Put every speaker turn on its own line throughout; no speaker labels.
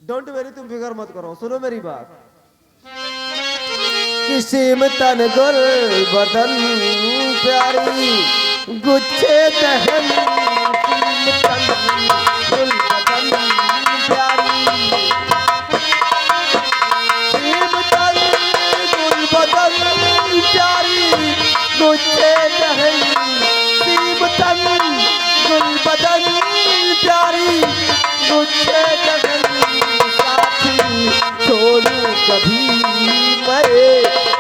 Don't very, तुम फिक्र मत करो, सुनो मेरी बात। किसी तन गुल बदन प्यारी गुच्छे दहन, तन गुल बदन प्यारी, तन गुल बदन प्यारी गुच्छे दहन, तन गुल बदन प्यारी गुच्छे दहन, साथी छोड़ू कभी मैं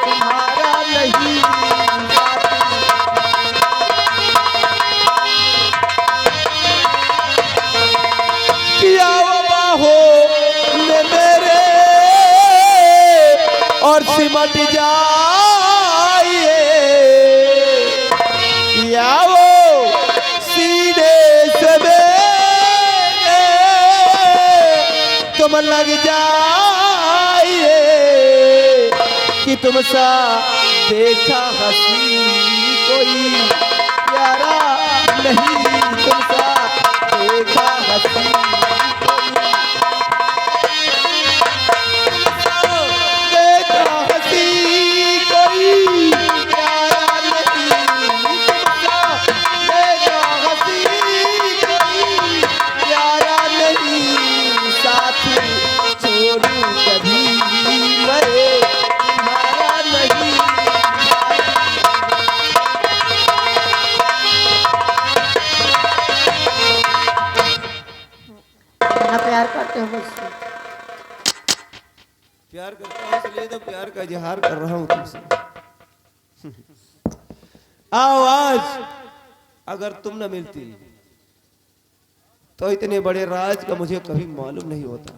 तुम्हारा नहीं, किया बाहों में मेरे और सिमट जाइए, किया वो सीने से मेरे तुम लग जाइए, कि तुम सा देखा हंसी कोई प्यारा नहीं, तुम सा देखा हंसी कोई, देखा हंसी कोई प्यारा नहीं, तुम सा देखा हंसी कोई प्यारा नहीं, साथी छोड़ू कभी मैं तुम्हारा नहीं।
प्यार करते हो मुझसे?
प्यार करता हूँ इसलिए तो प्यार का इजहार कर रहा हूँ तुमसे। आओ आज अगर तुम न मिलती तो इतने बड़े राज का मुझे कभी मालूम नहीं होता,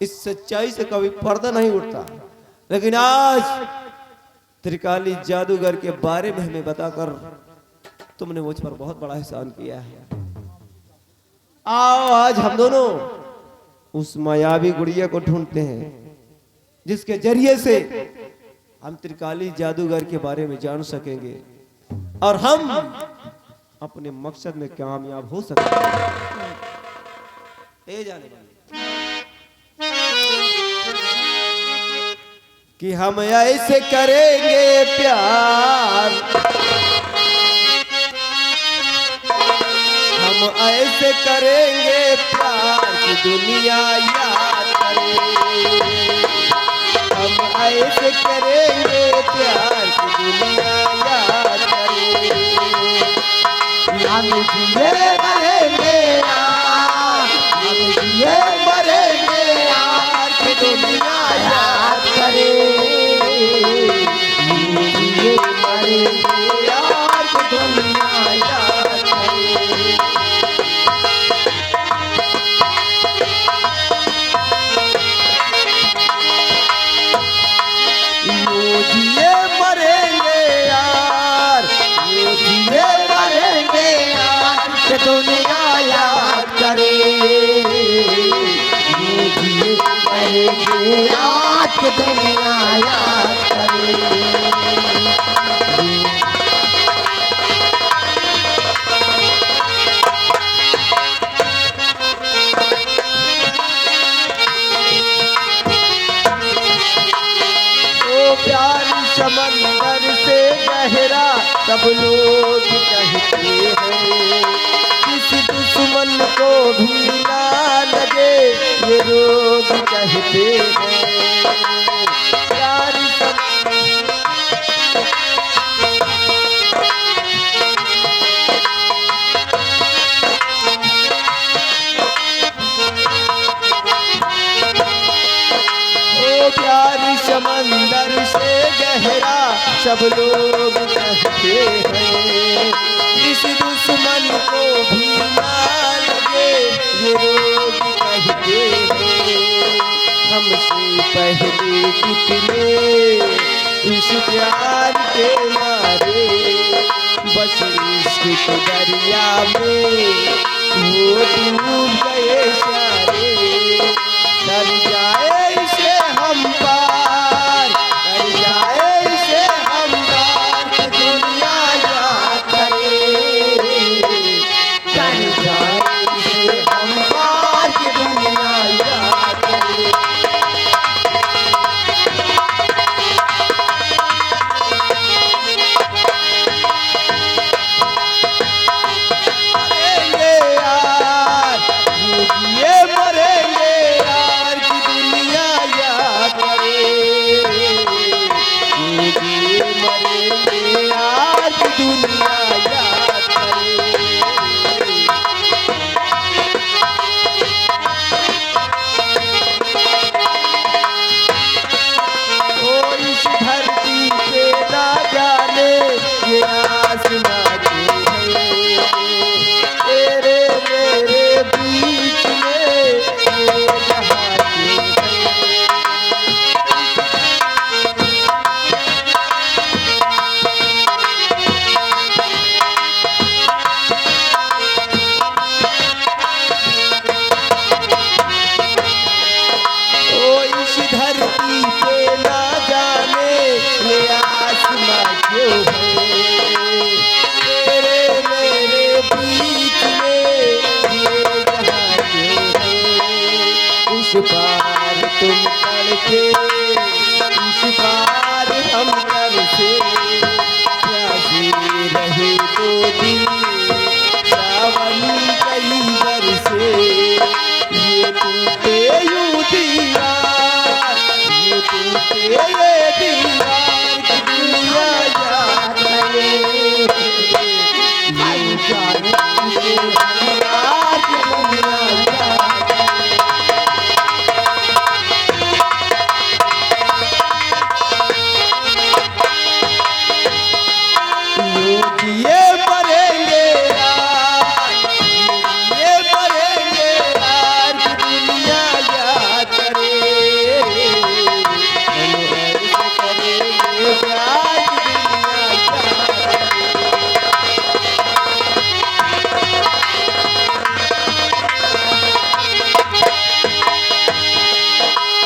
इस सच्चाई से कभी पर्दा नहीं उठता, लेकिन आज त्रिकाली जादूगर के बारे में हमें बताकर तुमने मुझ पर बहुत बड़ा एहसान किया है। आओ आज हम दोनों उस मायावी गुड़िया को ढूंढते हैं जिसके जरिए से हम त्रिकाली जादूगर के बारे में जान सकेंगे और हम अपने मकसद में कामयाब हो सकेंगे। ए जाने वाले कि हम ऐसे करेंगे प्यार, हम ऐसे करेंगे प्यार कि दुनिया याद करे, हम ऐसे करेंगे प्यार कि दुनिया याद करे, हम जिए मरेंगे यार, हम जिए मरेंगे यार कि दुनिया याद करे, हम जिए मरेंगे यार कि दुनिया याद करे। जिए मरेंगे यार, जिए मरेंगे यार कि दुनिया याद करे, जिए मरेंगे यार कि दुनिया याद करे। प्यार समंदर से गहरा सब लोग कहते हैं, किसी दुश्मन को भी ना लगे ये रोग कहते हैं, प्यार प्यार समंदर से गहरा सब लोग कहते हैं, इस दुश्मन को भी ना लगे ये रोग कहते हैं, हमसे पहले कितने इस प्यार के मारे बस इश्क के दरिया में वो डूब गए सारे, कर जाए इसे हम पार, कर जाए इसे हम पार, दुनिया याद करे, कर जाए इसे हम पार, दुनिया याद धरती पे ना जाने ये आसमां क्यों है, तेरे मेरे बीच में ये जहां क्यों है। उस पार तुम तड़के, इस पार हम तरसे, प्यासी रहे तो दिल सावन कई बरसे। ये टूटे यूं दीवार, ये टूटे ये दीवार की दुनिया याद करे, ये जाने ये दीवार की दुनिया याद करे। ये मरेंगे यार, ये मरेंगे यार की दुनिया याद करे, हम ऐसे करेंगे प्यार की दुनिया याद करे।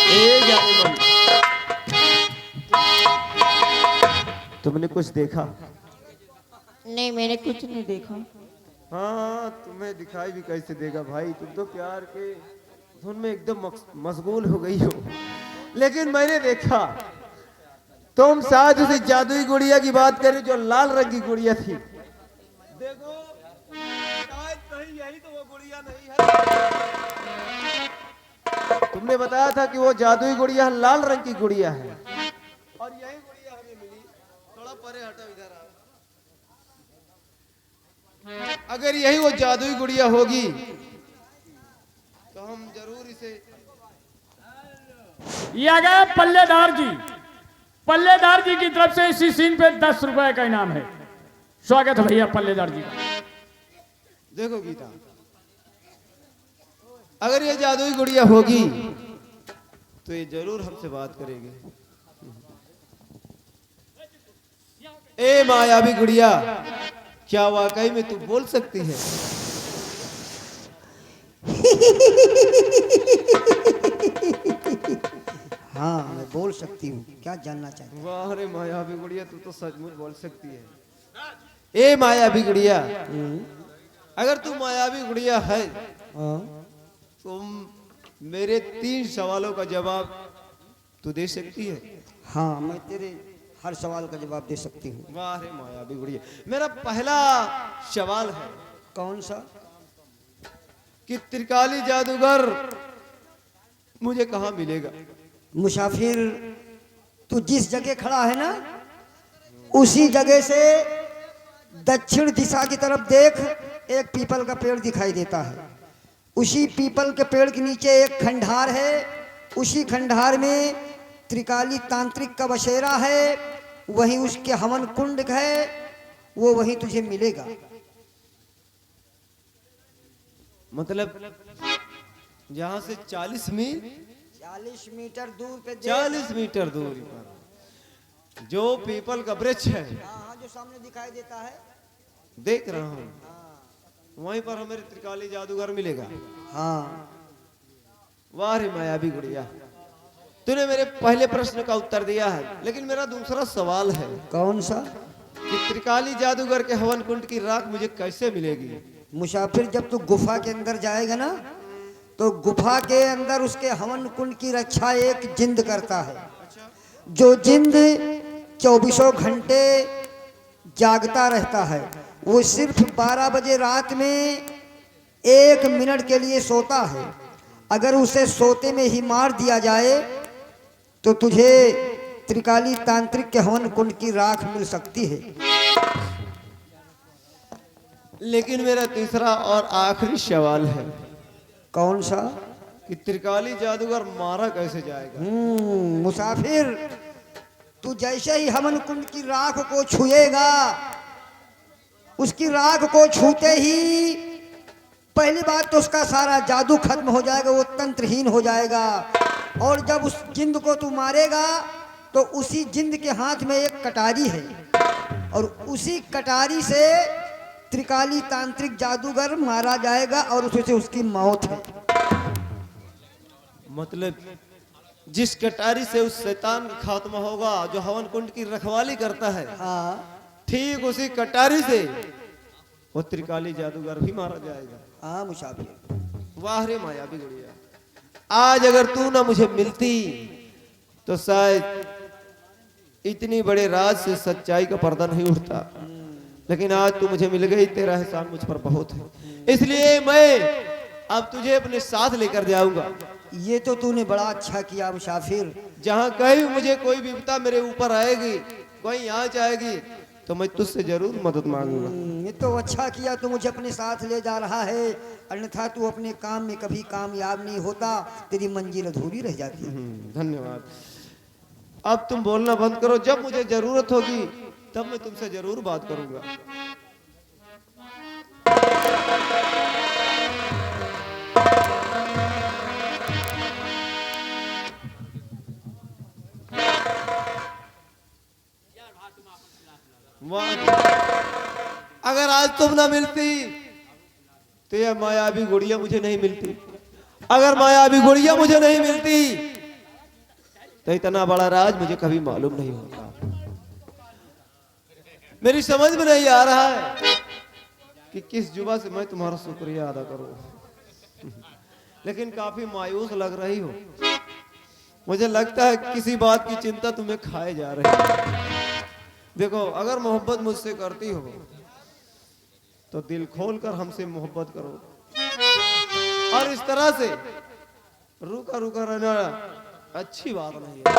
ए जाने मन, तुमने कुछ देखा?
नहीं, मैंने कुछ नहीं देखा।
हाँ, तुम्हें दिखाई भी कैसे देगा भाई, तुम तो प्यार के धुन में एकदम मशगूल हो गई हो। लेकिन मैंने देखा तुम शायद उसी जादुई गुड़िया की बात करें जो लाल रंग की गुड़िया थी। देखो शायद कहीं यही तो वो गुड़िया नहीं है। तुमने बताया था कि वो जादुई गुड़िया लाल रंग की गुड़िया है और यही गुड़िया हमें मिली। थोड़ा परे हटो, इधर आओ। अगर यही वो जादुई गुड़िया होगी तो हम जरूर इसे।
ये आ गया पल्लेदार जी। पल्लेदार जी की तरफ से इसी सीन पे 10 रुपए का इनाम है। स्वागत है भैया पल्लेदार जी का।
देखो गीता, अगर ये जादुई गुड़िया होगी तो ये जरूर हमसे बात करेगी। ए मायावी गुड़िया, क्या वाकई में तू बोल सकती है?
हाँ, मैं बोल सकती हूँ। क्या जानना चाहते हैं?
वाह रे मायावी गुड़िया, तू तो सचमुच बोल सकती है। ए मायावी गुड़िया, अगर तू मायावी गुड़िया है
हाँ,
तो मेरे 3 सवालों का जवाब तू दे सकती है?
हाँ, मैं तेरे हर सवाल का जवाब दे सकती हूँ।
वाह रे मायावी गुड़िया, मेरा पहला सवाल है
कौन सा?
कि त्रिकाली जादूगर मुझे कहाँ मिलेगा?
मुसाफिर, तू जिस जगह खड़ा है ना, उसी जगह से दक्षिण दिशा की तरफ देख, एक पीपल का पेड़ दिखाई देता है। उसी पीपल के पेड़ के नीचे एक खंडार है। उसी खंडार में त्रिकाली तांत्रिक का बसेरा है, वहीं उसके हवन कुंड है, वो वहीं तुझे मिलेगा।
मतलब जहाँ से 40 मील
40 मीटर दूर पे
40 मीटर दूरी पर जो पीपल का वृक्ष है,
हाँ, जो सामने दिखाई देता है,
देख रहा हूँ, वहीं पर हमें त्रिकाली जादूगर मिलेगा।
हाँ।
वाह रे मायावी गुड़िया, तूने मेरे पहले प्रश्न का उत्तर दिया है, लेकिन मेरा दूसरा सवाल है
कौन सा?
कि त्रिकाली जादूगर के हवन कुंड की राख मुझे कैसे मिलेगी?
मुसाफिर, जब तू गुफा के अंदर जाएगा ना, तो गुफा के अंदर उसके हवन कुंड की रक्षा एक जिंद करता है। जो जिंद 24 घंटे जागता रहता है। वो सिर्फ 12 बजे रात में 1 मिनट के लिए सोता है। अगर उसे सोते में ही मार दिया जाए तो तुझे त्रिकाली तांत्रिक के हवन कुंड की राख मिल सकती है।
लेकिन मेरा तीसरा और आखिरी सवाल है,
कौन सा?
कि त्रिकाली जादूगर मारा कैसे जाएगा?
मुसाफिर, तू जैसे ही हवन कुंड की राख को छुएगा, उसकी राख को छूते ही पहली बात तो उसका सारा जादू खत्म हो जाएगा, वो तंत्रहीन हो जाएगा। और जब उस जिंद को तू मारेगा तो उसी जिंद के हाथ में एक कटारी है, और उसी कटारी से त्रिकाली तांत्रिक जादूगर मारा जाएगा और उससे उसकी मौत है।
मतलब जिस कटारी से उस शैतान का खात्मा होगा जो हवन कुंड की रखवाली करता है,
हाँ
ठीक उसी कटारी से वो त्रिकाली जादूगर भी मारा जाएगा।
हाँ मुसाफिर,
वाह रे मायावी गुड़िया, आज अगर तू ना मुझे मिलती तो शायद इतनी बड़े राज से सच्चाई का पर्दा नहीं उठता, लेकिन आज तू मुझे मिल गई, तेरा एहसान मुझ पर बहुत है, इसलिए मैं अब तुझे अपने साथ लेकर जाऊंगा।
ये तो तूने बड़ा अच्छा किया मुसाफिर।
जहां कहीं मुझे कोई विपदा मेरे ऊपर आएगी, कोई यहाँ जाएगी, तो मैं तुझसे जरूर मदद मांगूंगा।
ये तो अच्छा किया, तू मुझे अपने साथ ले जा रहा है, अन्यथा तू अपने काम में कभी कामयाब नहीं होता, तेरी मंजिल अधूरी रह जाती है।
धन्यवाद। अब तुम बोलना बंद करो, जब मुझे जरूरत होगी तब मैं तुमसे जरूर बात करूंगा। अगर आज तुम ना मिलती तो यह मायावी गुड़िया मुझे नहीं मिलती, अगर मायावी गुड़िया मुझे नहीं मिलती तो इतना बड़ा राज मुझे कभी मालूम नहीं होता। मेरी समझ में नहीं आ रहा है कि किस जुबा से मैं तुम्हारा शुक्रिया अदा करूं, लेकिन काफी मायूस लग रही हो। मुझे लगता है किसी बात की चिंता तुम्हें खाए जा रही है। देखो, अगर मोहब्बत मुझसे करती हो तो दिल खोलकर हमसे मोहब्बत करो, और इस तरह से रुका रुका रहना अच्छी बात नहीं है।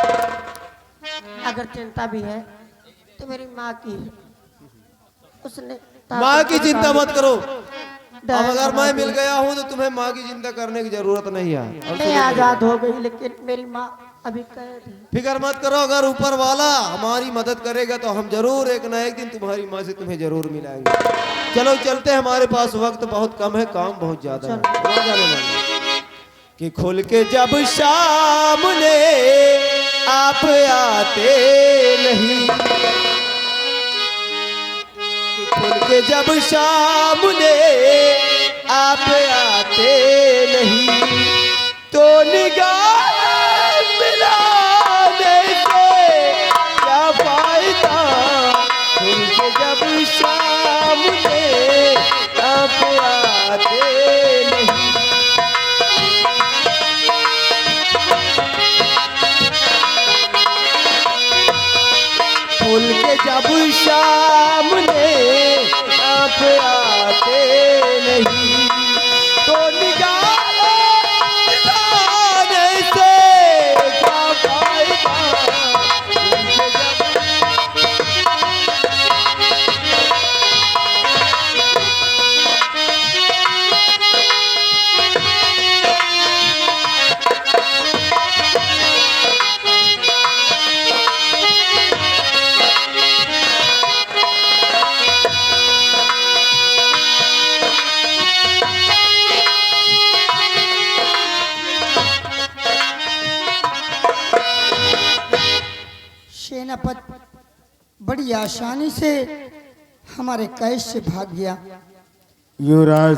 अगर चिंता भी है तो मेरी माँ की है, उसने
माँ की चिंता मत करो। अब अगर मैं मिल गया हूँ तो तुम्हें माँ की चिंता करने की जरूरत नहीं है। और
मैं आजाद हो गई, लेकिन मेरी माँ अभी कैद है।
फिक्र मत करो, अगर ऊपर वाला हमारी मदद करेगा तो हम जरूर एक ना एक दिन तुम्हारी माँ से तुम्हें जरूर मिलाएंगे। चलो चलते हैं, हमारे पास वक्त बहुत कम है, काम बहुत ज्यादा है। कि खुल के जब सामने आप आते नहीं, कि खुल के जब सामने आप आते नहीं, तो निगाह मिलाने से क्या फायदा। खुल के जब सामने आप आते नहीं, खुल के जब सामने आप आते नहीं, तो निगाह मिलाने से क्या फायदा। खुल के जब
सेनापति बड़ी आसानी से हमारे कैद से भाग गया।
युवराज,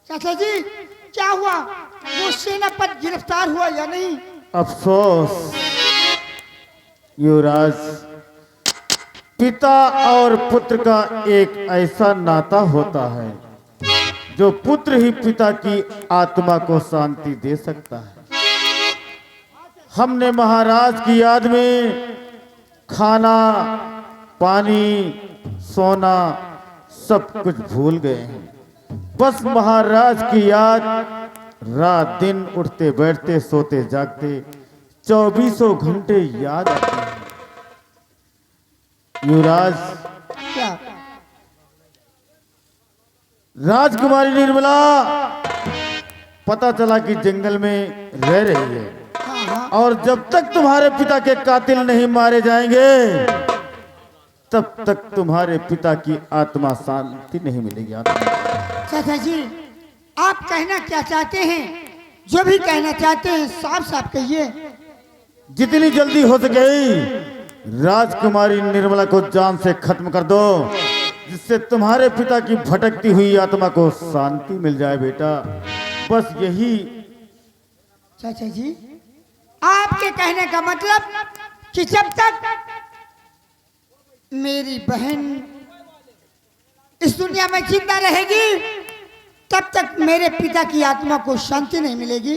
चाचा जी, क्या हुआ? वो सेनापति गिरफ्तार हुआ या नहीं?
अफसोस युवराज, पिता और पुत्र का एक ऐसा नाता होता है जो पुत्र ही पिता की आत्मा को शांति दे सकता है। हमने महाराज की याद में खाना, पानी, सोना सब कुछ भूल गए हैं। बस महाराज की याद रात दिन उठते बैठते सोते जागते 24 घंटे याद आती है। युवराज,
क्या?
राजकुमारी निर्मला पता चला कि जंगल में रह रही है,
हाँ हाँ,
और जब तक तुम्हारे पिता के कातिल नहीं मारे जाएंगे तब तक तुम्हारे पिता की आत्मा शांति नहीं मिलेगी।
चाचा जी, आप कहना क्या चाहते हैं? जो भी कहना चाहते हैं साफ साफ कहिए।
जितनी जल्दी हो सके राजकुमारी निर्मला को जान से खत्म कर दो, जिससे तुम्हारे पिता की भटकती हुई आत्मा को शांति मिल जाए बेटा। बस यही।
चाचा जी, आपके कहने का मतलब कि जब तक मेरी बहन इस दुनिया में जिंदा रहेगी तब तक मेरे पिता की आत्मा को शांति नहीं मिलेगी।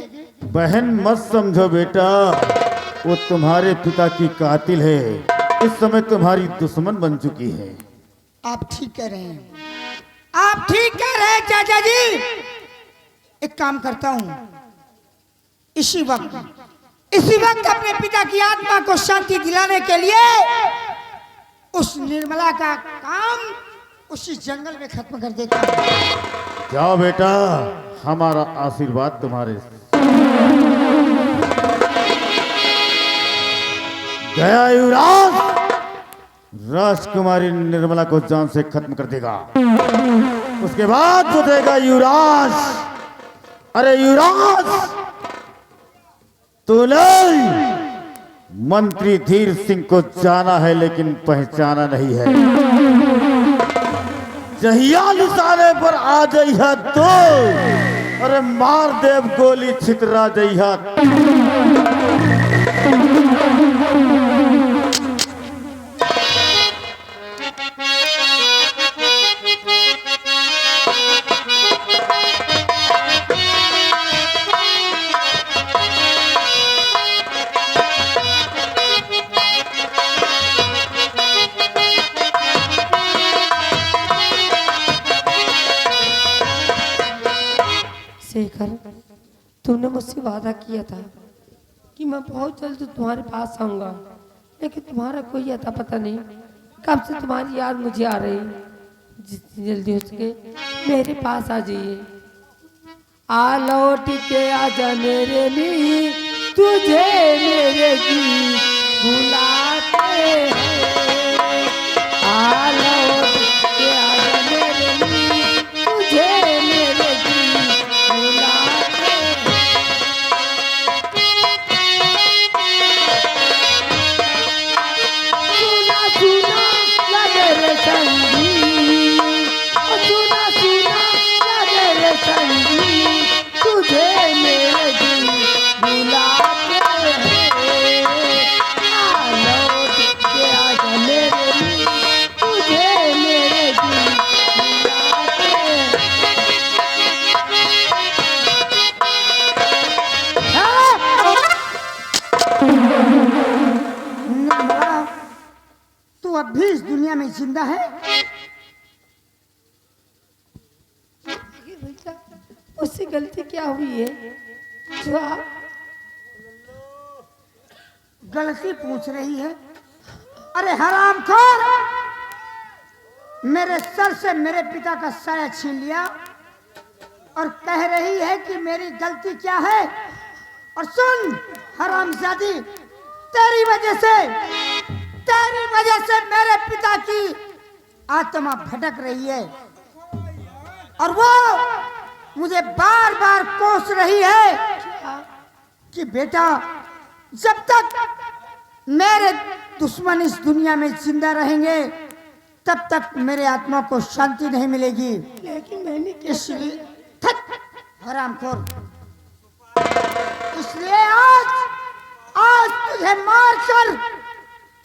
बहन मत समझो बेटा, वो तुम्हारे पिता की कातिल है, इस समय तुम्हारी दुश्मन बन चुकी है।
आप ठीक कह रहे हैं, आप ठीक कह रहे हैं चाचा जी। एक काम करता हूं, इसी वक्त अपने पिता की आत्मा को शांति दिलाने के लिए उस निर्मला का काम उसी जंगल में खत्म कर देता हूं।
जाओ बेटा, हमारा आशीर्वाद तुम्हारे। गया युवराज, राजकुमारी निर्मला को जान से खत्म कर देगा, उसके बाद जो देगा युवराज। अरे युवराज, तू नहीं, मंत्री धीर सिंह को जाना है लेकिन पहचाना नहीं है। जहिया निशाने पर आ जइहा तो अरे मार देव गोली छितरा जइहा।
शेखर, तुमने मुझसे वादा किया था कि मैं बहुत जल्द तुम्हारे पास आऊंगा, लेकिन तुम्हारा कोई अता पता नहीं। कब से तुम्हारी याद मुझे आ रही। जितनी जल्दी हो सके मेरे पास आ जाइए। आ लौट के आजा मेरे नी, तुझे मेरे गीत बुलाते हैं। आ लौट के आजा मेरे नी, तुझे मेरे गीत बुलाते हैं। सुना सुना लगे रे संगीत, सुना सुना लगे रे संगीत, तुझे मेरे दिल बुलाते हैं। आ लौट के आजा मेरे दिल, तुझे मेरे दिल बुलाते हैं।
निर्मला, तू अब भी इस दुनिया में जिंदा है?
आगे भैया, उससे गलती क्या हुई है जो आप
गलती पूछ रही है? अरे हरामखोर, मेरे सर से मेरे पिता का साया छीन लिया और कह रही है कि मेरी गलती क्या है। और सुन हरामजादी, तेरी वजह से मेरे पिता की आत्मा भटक रही है और वो मुझे बार बार कोस रही है कि बेटा, जब तक मेरे दुश्मन इस दुनिया में जिंदा रहेंगे तब तक मेरे आत्मा को शांति नहीं मिलेगी।
लेकिन मैंने क्या
इसलिए हरामखोर, इसलिए आज तुझे मारकर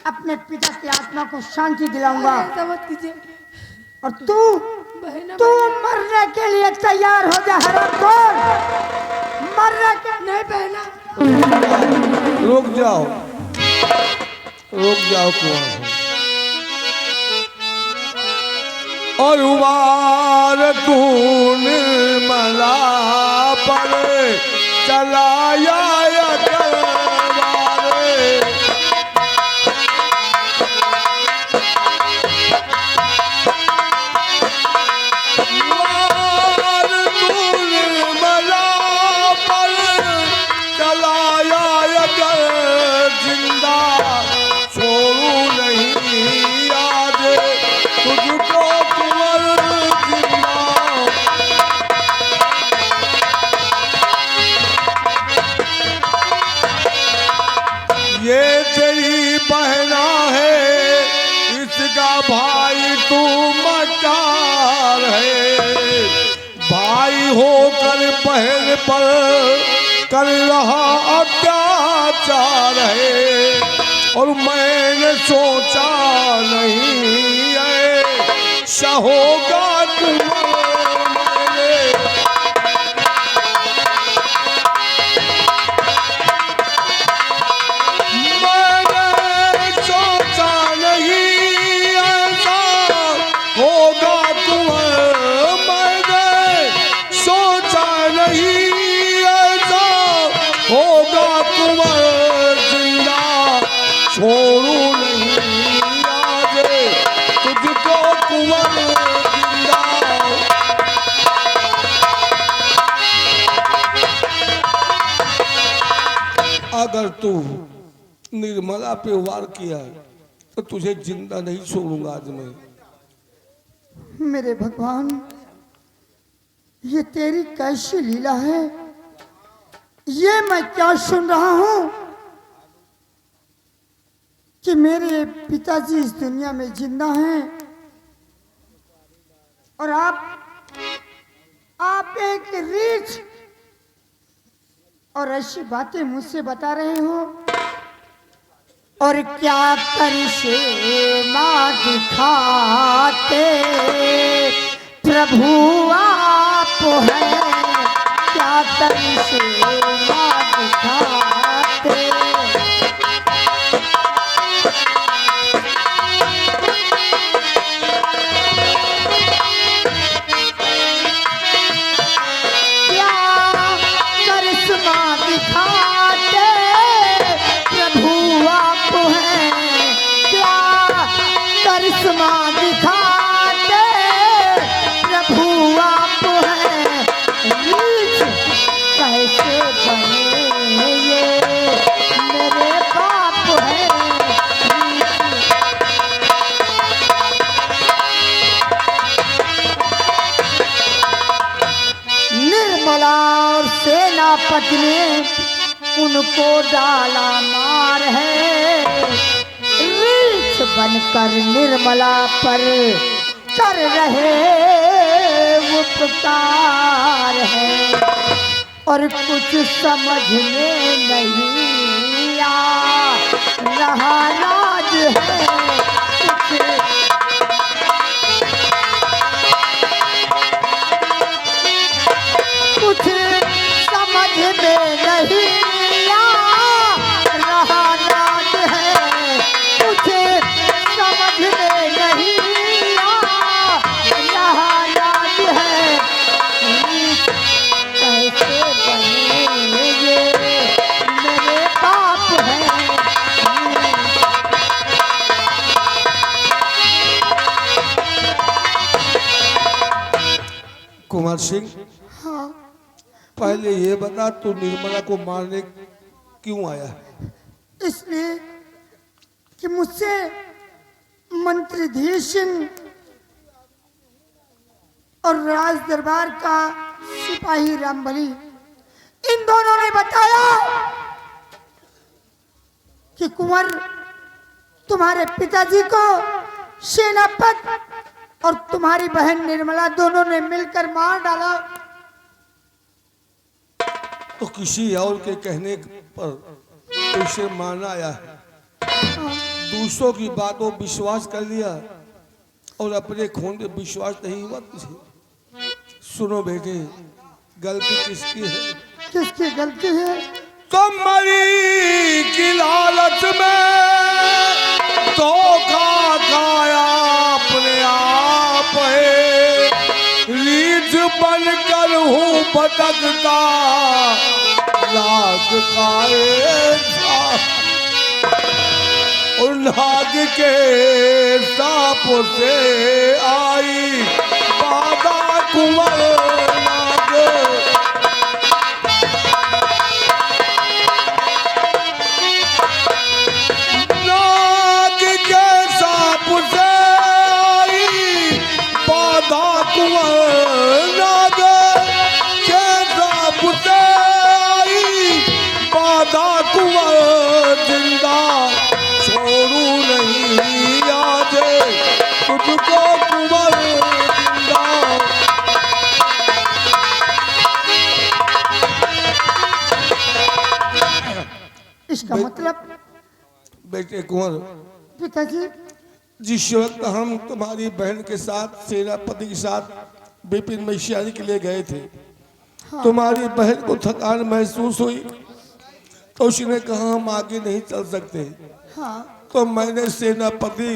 अपने पिता की आत्मा को शांति दिलाऊंगा।
ऐसा मत कीजिए।
और तू
बहना
मरने के लिए तैयार हो जा हरामखोर, मरने के
नहीं बहना।
रुक जाओ, रुक जाओ कुंवर। और उबार तू निर्मला पर चलाया भाई तू मकार है, भाई होकर बहन पर
कर रहा अत्याचार है, और मैंने सोचा नहीं ऐसा होगा तुम्हारे। मैंने सोचा नहीं ऐसा होगा तुम्हारे, मैंने सोचा नहीं ऐसा होगा कुंवर, जिंदा छोड़ू नहीं आज तुझको कुंवर जिंदा। अगर तू निर्मला पे वार किया तो तुझे जिंदा नहीं छोड़ूंगा आज मैं।
मेरे भगवान, ये तेरी कैसी लीला है? ये मैं क्या सुन रहा हूं कि मेरे पिताजी इस दुनिया में जिंदा हैं और आप एक रीछ और ऐसी बातें मुझसे बता रहे हो। और क्या करिश्मे दिखाते प्रभु आप हैं, क्या करिश्मे दिखाते। करिश्मा दिखाते प्रभु आप हैं, रीछ कैसे बने ये मेरे बाप हैं। निर्मला और सेनापति ने उनको डाला मार है, रीछ बनकर निर्मला पर कर रहे उपकार है। और कुछ समझ में नहीं आ रहा राज है, कुछ समझ में नहीं आ रहा राज है, कुछ समझ में नहीं आ रहा राज है। कैसे बने ये मेरे बाप हैं।
कुमार सिंह,
हाँ,
पहले ये बता तू निर्मला को मारने क्यों आया है?
इसलिए कि मुझसे मंत्री धीर सिंह और राज दरबार का सिपाही रामबली, इन दोनों ने बताया कि कुंवर तुम्हारे पिताजी को सेनापति और तुम्हारी बहन निर्मला दोनों ने मिलकर मार डाला।
तो किसी और के कहने पर उसे मारना आया है, दूसरों की बातों विश्वास कर लिया और अपने खून पे विश्वास नहीं हुआ तुझे। सुनो बेटे, गलती किसकी है?
किसकी गलती है?
तुम्हारी की लालच में धोखा खाया अपने आप है, रीछ बनकर हूँ भटकता लाग खाए और लाग के सांप से आई बाधा कुंवर नाग। नाग के सांप से आई बाधा कुंवर नाग, के सांप से आई बाधा कुंवर, जिंदा छोड़ू नहीं आज तुझको कुंवर जिंदा।
इसका मतलब
बेटे कुंवर,
पिताजी
जिस वक्त हम तुम्हारी बहन के साथ सेनापति के साथ विपिन में शियारी के लिए गए थे, तुम्हारी बहन को थकान महसूस हुई तो उसने कहा हम आगे नहीं चल सकते।
हाँ
तो मैंने सेनापति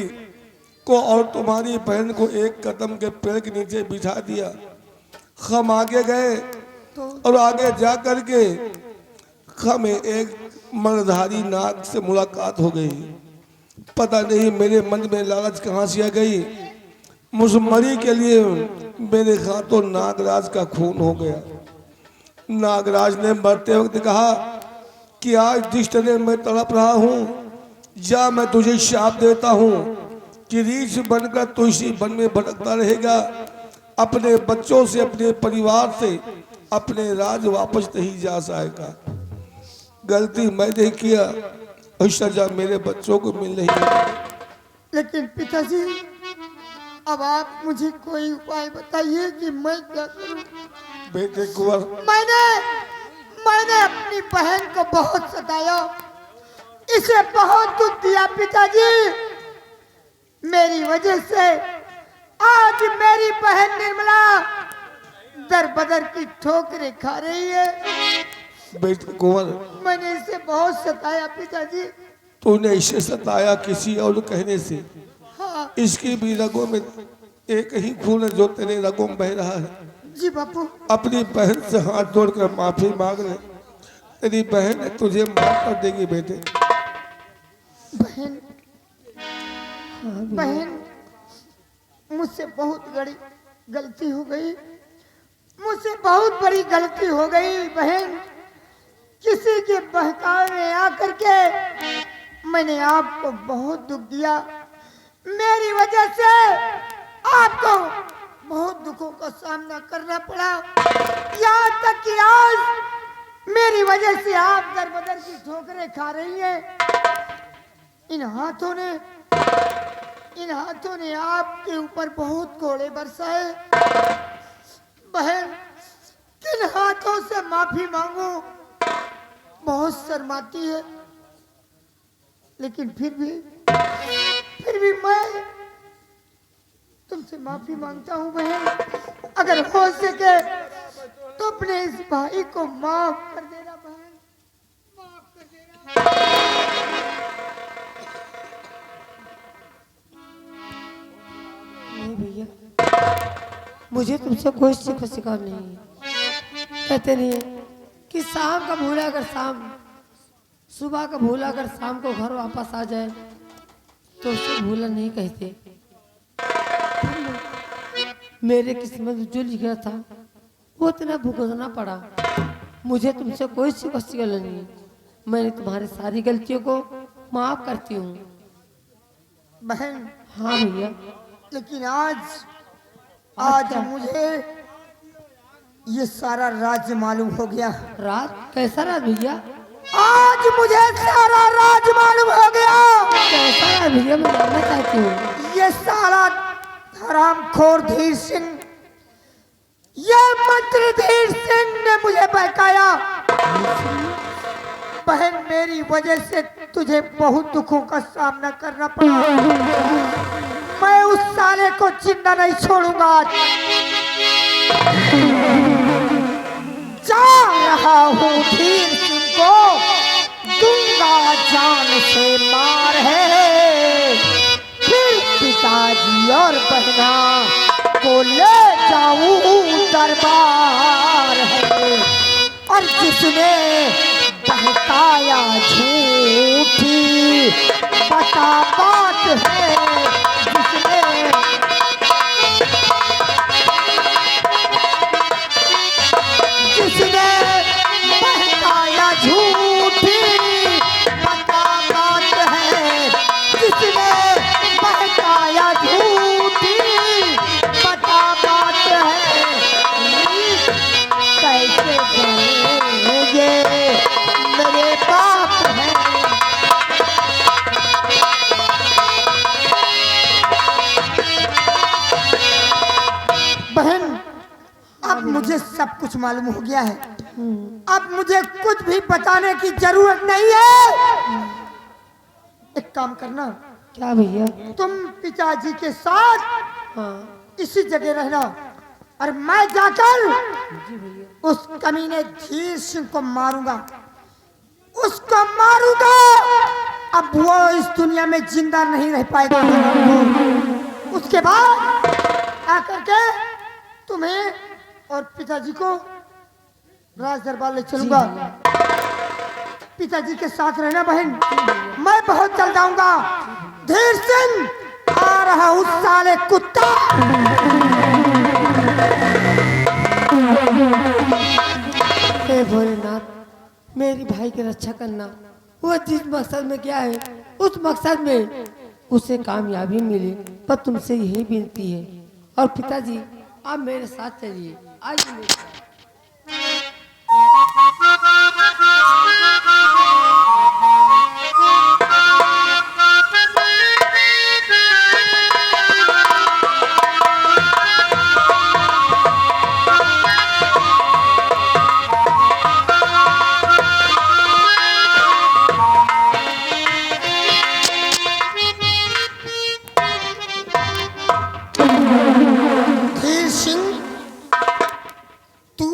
को और तुम्हारी बहन को एक कदम के पेड़ के नीचे बिठा दिया। हम आगे गए और आगे जा करके हमें एक मणधारी नाग से मुलाकात हो गई। पता नहीं मेरे मन में लालच कहाँ से आ गई, मुझमरी के लिए मेरे हाथों नागराज का खून हो गया। नागराज ने मरते वक्त कहा कि आज जिस तरह मैं तड़प रहा हूँ, या मैं तुझे शाप देता हूँ कि रीछ बनकर तू इसी वन में भटकता रहेगा, अपने बच्चों से, अपने परिवार से, अपने राज वापस नहीं जा सकेगा। गलती मैंने किया और सजा मेरे बच्चों को मिल रही है।
लेकिन पिताजी अब आप मुझे कोई उपाय बताइए कि मैं क्या करूं।
बेटे कुंवर,
मैंने अपनी बहन को बहुत सताया, इसे बहुत दुख दिया पिताजी। मेरी वजह से आज मेरी बहन निर्मला दर बदर की ठोकरें खा रही है।
बेटे कुंवर,
मैंने इसे बहुत सताया पिताजी।
तूने इसे सताया किसी और कहने से।
हाँ
इसकी भी रगों में एक ही खून है जो तेरे रगों में बह रहा है।
जी बापू।
अपनी बहन से हाथ जोड़कर माफी मांग ले, तेरी बहन तुझे माफ कर देगी बेटे।
बहन बहन मुझसे बहुत बड़ी गलती हो गई, मुझसे बहुत बड़ी गलती हो गई बहन। किसी के बहकावे में आकर के मैंने आपको बहुत दुख दिया। मेरी वजह से आपको बहुत दुखों का सामना करना पड़ा, यहाँ तक कि आज मेरी वजह से आप दर बदर की ठोकरें खा रही हैं। इन हाथों ने आपके ऊपर बहुत कोड़े बरसाए। बहन किन हाथों से माफी मांगू, बहुत शर्माती है। लेकिन फिर भी मैं तुमसे माफी मांगता हूँ बहन। अगर हो सके तो अपने इस भाई को माफ कर देना बहन, माफ कर देना।
नहीं भैया, मुझे तुमसे कोई शिकार नहीं है। कहते नहीं है कि शाम का भूला अगर सुबह का भूला अगर शाम को घर वापस आ जाए तो उसे भूला नहीं कहते। मेरे किस्मत में जो लिखा था वो इतना भुगतना पड़ा। मुझे तुमसे कोई शिकार नहीं है। मैंने तुम्हारी सारी गलतियों को माफ करती हूँ
बहन।
हाँ भैया।
लेकिन आज मुझे ये सारा राज्य मालूम हो गया।
राज? कैसा राज भैया?
आज मुझे सारा राज मालूम हो गया।
कैसा राज भैया? मैं जानना चाहती हूँ।
ये सारा हरामखोर धीर सिंह, ये मंत्री धीर सिंह ने मुझे बहकाया। बहन मेरी वजह से तुझे बहुत दुखों का सामना करना पड़ा। मैं उस साले को जिंदा नहीं छोड़ूंगा। जा रहा हूँ धीर सिंह को दूंगा जान से मार है। फिर पिताजी और बहना को ले जाऊं दरबार है। और जिसने बहकाया झूठी पता बात है, जिसने बहकाया झूठी पता बात है, जिसने बहकाया झूठी पता बात है। कैसे करेंगे मेरे बाप है। बहन अब मुझे सब कुछ मालूम हो गया है। अब मुझे कुछ भी बताने की जरूरत नहीं है। एक काम करना,
क्या भैया?
तुम पिताजी के साथ
हाँ
इसी जगह रहना और मैं जाकर उस कमीने धीर सिंह को मारूंगा, उसको मारूंगा। अब वो इस दुनिया में जिंदा नहीं रह पाएगा। उसके बाद आकर के तुम्हें और पिताजी को राज दरबार ले चलूंगा। पिताजी के साथ रहना बहन, मैं बहुत जल्द आऊंगा। धीर सिंह आ रहा हूँ साले कुत्ता।
हे भोलेनाथ, मेरी भाई की रक्षा करना। वो जिस मकसद में गया है उस मकसद में उसे कामयाबी मिले, पर तुमसे यही विनती है। और पिताजी आप मेरे साथ चलिए, आइए मेरे साथ।
धीर सिंह, तू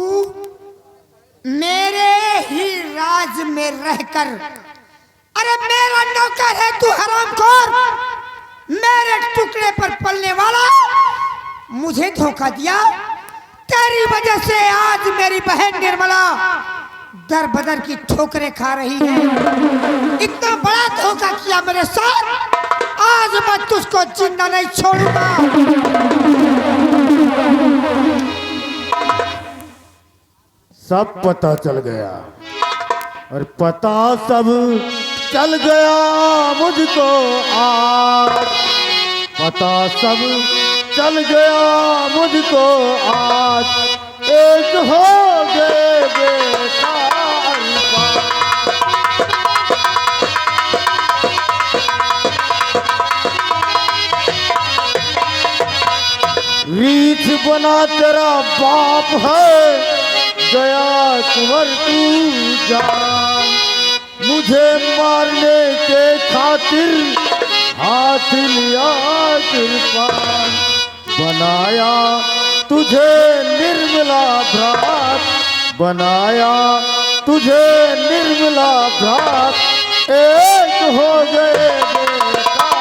मेरे ही राज में रहकर, अरे मेरा नौकर है तू हरामखोर, मेरे टुकड़े पर पलने वाला, मुझे धोखा दिया। तेरी वजह से आज मेरी बहन निर्मला दर बदर की ठोकरें खा रही है। इतना बड़ा धोखा किया मेरे साथ, आज मैं तुझको जिंदा नहीं छोड़ूंगा।
सब पता चल गया, और पता सब चल गया मुझको आज। पता सब चल गया मुझको आज। एक हो गए बेटा अल्फा। रीछ बना तेरा बाप है, गया कुंवर तू जान। मुझे मारने के खातिर हाथ लिया कृपान। बनाया तुझे निर्मला भ्रात, बनाया तुझे निर्मला भ्रात। एक हो गए बेटा।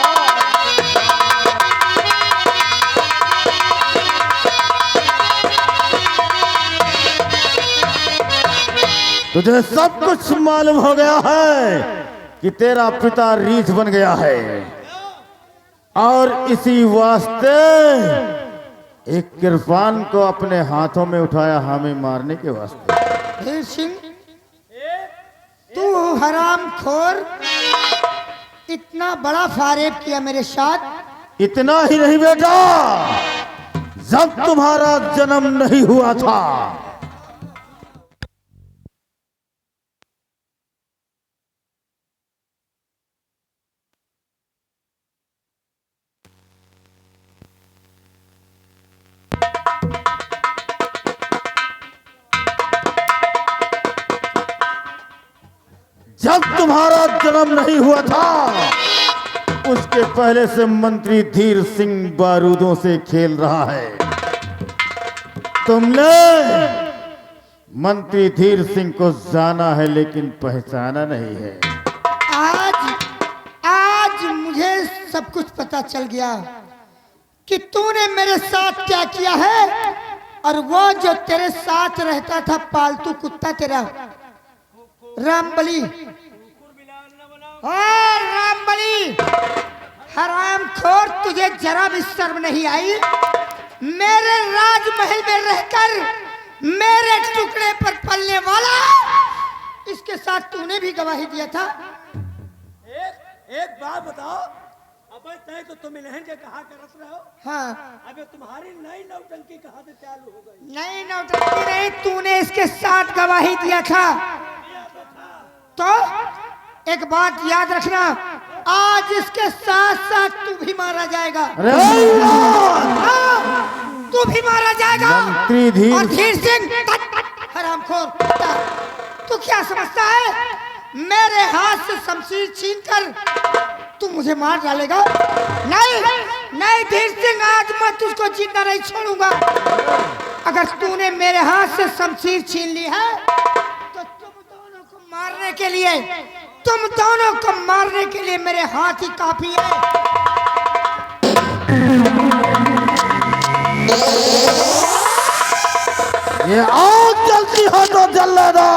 तुझे सब कुछ मालूम हो गया है कि तेरा पिता रीछ बन गया है, और इसी वास्ते एक कृपान को अपने हाथों में उठाया हमें मारने के वास्ते।
धीर सिंह, तू हरामखोर, इतना बड़ा फारेब किया मेरे साथ।
इतना ही नहीं बेटा, जब तुम्हारा जन्म नहीं हुआ था, जब तुम्हारा जन्म नहीं हुआ था, उसके पहले से मंत्री धीर सिंह बारूदों से खेल रहा है। तुमने मंत्री धीर सिंह को जाना है लेकिन पहचाना नहीं है।
आज मुझे सब कुछ पता चल गया कि तूने मेरे साथ क्या किया है। और वो जो तेरे साथ रहता था पालतू कुत्ता तेरा रामबली, रामबली हरामखोर, तुझे जरा भी शर्म नहीं आई। मेरे राजमहल में रहकर मेरे टुकड़े पर पलने वाला, इसके साथ तूने भी गवाही दिया था।
एक बात बताओ, अबे तय तो तुम इन्हें के कहा करत रहो।
हाँ,
अबे तुम्हारी नई नौटंकी कहाँ से चालू हो गई?
नहीं नौटंकी नहीं, तूने इसके साथ गवाही दिया था। तो एक बात याद रखना, आज इसके साथ साथ तू भी मारा जाएगा। तू भी मारा जाएगा।
मंत्री धीर
और धीर सिंह हरामखोर। खोर कुत्ता, तू क्या समझता है मेरे हाथ से शमशीर छीनकर तू मुझे मार डालेगा? नहीं नहीं धीर सिंह, आज मैं तुझको जिंदा नहीं छोड़ूंगा। अगर तूने मेरे हाथ से शमशीर छीन ली है तो तुम दोनों को मारने के लिए मेरे हाथ ही काफी है।
ये आग जलती है तो जलने दो।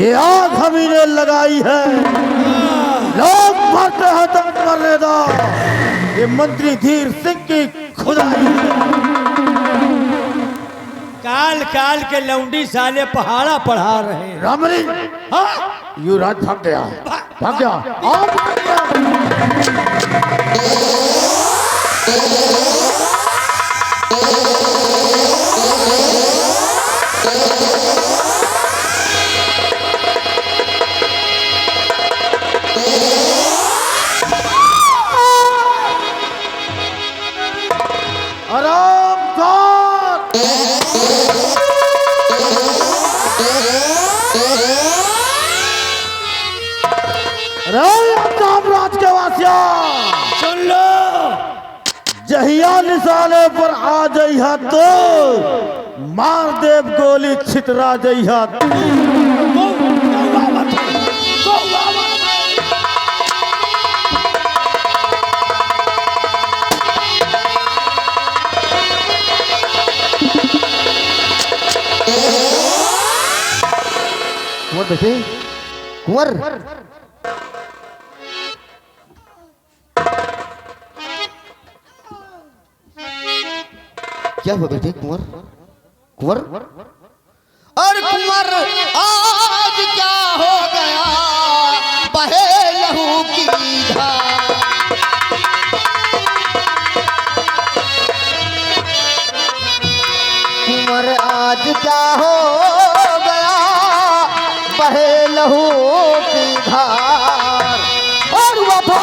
ये आग हम ही ने लगाई है, लोग मरते हैं तो मरने दो। ये मंत्री धीर सिंह की खुदाई है।
काल काल के लौंडी साले पहाड़ा पढ़ा रहे हैं।
रामरी, हाँ युवराज भाग गया, भाग गया, आओ भाग गया। आराम कर। रामराज के वासिया
सुन लो,
जहिया निशाने पर आ जइहा तो मार देव गोली छितरा जइहा तो।
कुंवर बेटे, कुंवर, क्या हुआ बेटे? कुंवर, कुंवर, और कुंवर आज क्या हो गया? बहे लहू की धार। कुंवर आज क्या हो गया? बहे लहू की धार। और वफा